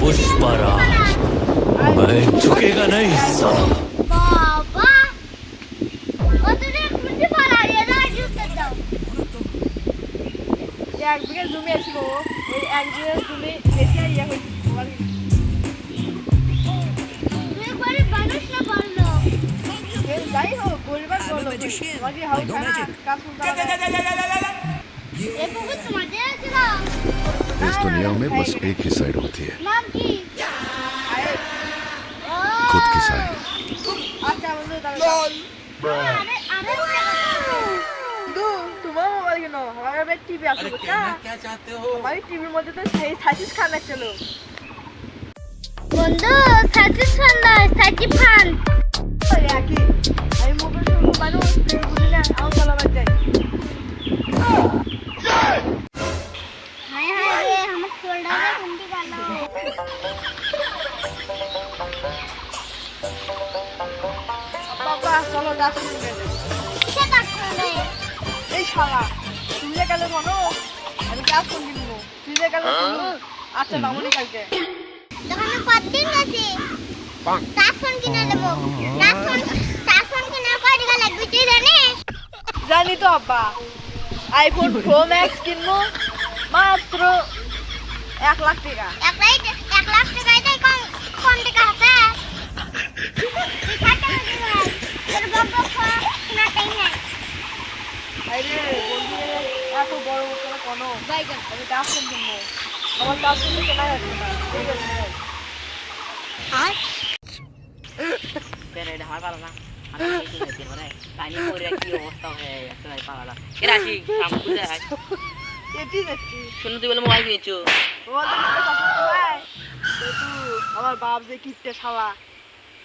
पुष्पराज मैं झुकेगा नहीं साला বাবা কতদিন খুঁজে পারা যায় না জুতে দাও এক বিঘা জমি আছিল ওই এক বিঘা জমি বেশি ইয়া হয়েছে তুই করে মানুষ না বললো যাই হোক গরিবার বললো বাকি হাউ খানা কাজ করতে এ পুকুর তোমাদের ছিল इस दुनिया में बस एक ही साइड होती है নাম কি खुद की साइड আচ্ছা বন্ধু তাহলে আরে আরে বন্ধু তোমার মোবাইল কেন আমার টিভি আছে বুঝছা আমার টিভির মধ্যে তো সেই সাইজ খানা চলো বন্ধু সাজিদ খান না সাজিদ খান একই আমি মোবাইল শুনবো মানুষ বুঝি না আমার চালাবার যাই হায় হায় রে আমার শোল্ডারে ঘুমটি গেল বাবা চলো ডাক্তার গেলে কিসে ডাক্তার এই শালা তুই যে গেলে মনো আমি ক্লাস কোন দিন তুই যে গেলে আচ্ছা মামুনি কালকে দোকানে কতদিন আছে টাফোন কিনে নেব টাফোন কিনে কয় টাকা লাগবে তুই জানিস জানি তো আব্বা আইফোন প্রো ম্যাক্স কিনবো মাত্র 1 লাখ টাকা 1 লাখ টাকায় তাই কম কম টাকা আছে তোর বাবা না তাই না আরে বন্ধু এত বড় করে কোনো আমি টাফোন কিনবো আমার টাফোন কেনা যাচ্ছে না ঠিক আছে আর Pero dah hafal lah. Ada itu nanti mana? Tanya orang kiri orang hei, asal hafal lah. Kira sih kamu tu dah. এটি যাচ্ছি Sunu tu belum mau lagi tu. বলতে কি কথা ভাই তো আমার বাপ যে কিপটে শালা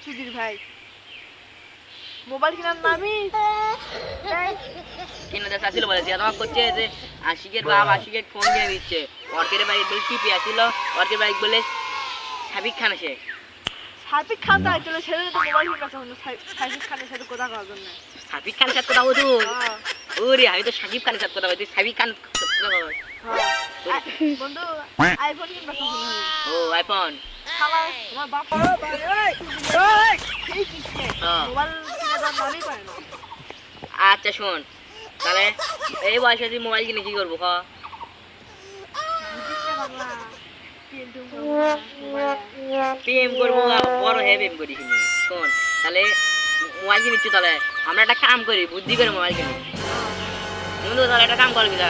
সুধীর ভাই মোবাইল কেনার নামই Kena dah sasil boleh siapa aku cek je. Asyik bab asyik phone dia bice. Orang kiri balik beli TV asyik lo. Orang kiri balik boleh habis kan sih. সাবিক খান তো চলে ছেড়ে তো মোবাইল কিনতে হলো সাবিক খানের সাথে কথা করার জন্য Habis kan kat kau tu. হ্যাঁ Uri, hari tu Syakib kan kat kau tu. Habis kan. হ্যাঁ বন্ধু আইফোন কিনতে হলো Oh, iPhone. শালা আমার বাপ এই কিপটে মোবাইল কিনে দেওয়ার নামই পায় না আচ্ছা শোন তাহলে এই বয়সে তুই মোবাইল কিনে কি করবো ক প্রেম করবো বড় হয়ে প্রেম করিস নি শোন তাহলে মোবাইল কিনিচ্ছি তাহলে আমরা একটা কাম করি বুদ্ধি করে মোবাইল কিনি বন্ধু তাহলে একটা কাম করবি না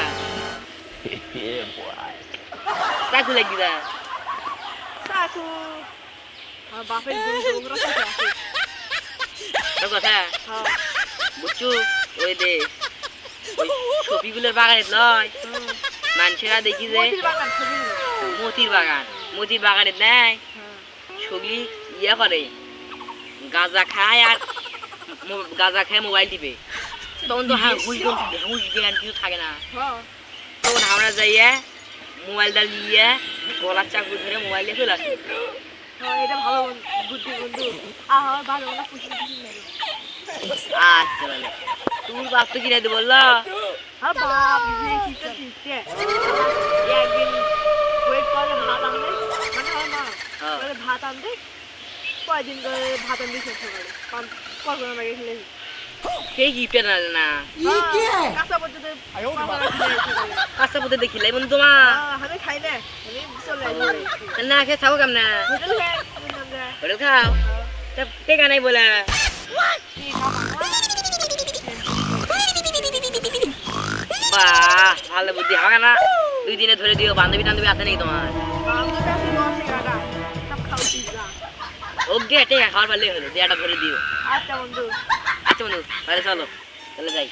চাকু লাগবি না সাকু আমার বাপের গুণ আছে তোর কথা হ্যাঁ বুঝছু ওই দে ওই ছবিগুলোর বাগানে নয় মানুষেরা দেখি যে মতির বাগান ছবি মতির বাগানে নেয় হ্যাঁ ছবি ইয়া করে গাঁজা খায় আর গাঁজা খায় মোবাইল টিপে তখন তো হুঁশ জ্ঞান কিছু থাকে না হ্যাঁ তখন আমরা যাইয়া মোবাইলটা নিয়ে গলার চাকু ধরে মোবাইল দিয়ে চলে আসি হ্যাঁ এটা ভালো বুদ্ধি বন্ধু আমার ভালো না খুশি খুশি লাগে আচ্ছা তাহলে তুমি বাপ তো কিনে দেবো বললো আর বাপ যে কিপটে কিপটে একদিন ওয়েট করে ভাত আনবে মানে আমার মা হ্যাঁ। বলে ভাত আনবে কয়দিন করে ভাত আনবে শেষ করে কল্পনা লাগে খেলে সেই গিফটের না কাঁচা পর্যন্ত কাঁচা পথে দেখিলে বন্ধু তোমার আমি খাই না আমি চলে আসি না খেয়ে খাবো কেমন হোটেল খাই হোটেল খাও তা টেকা নাই বলে বাহ ভালো বুদ্ধি হবে না 2 দিনে ধরে দিও বান্ধবী টান্ধবী আছে নাকি তোমার ওকে টেকা খাওয়ার পারলে হলো দেয়াটা ধরে দিও আচ্ছা বন্ধু আচ্ছা বন্ধু তাহলে চলো চলে যাই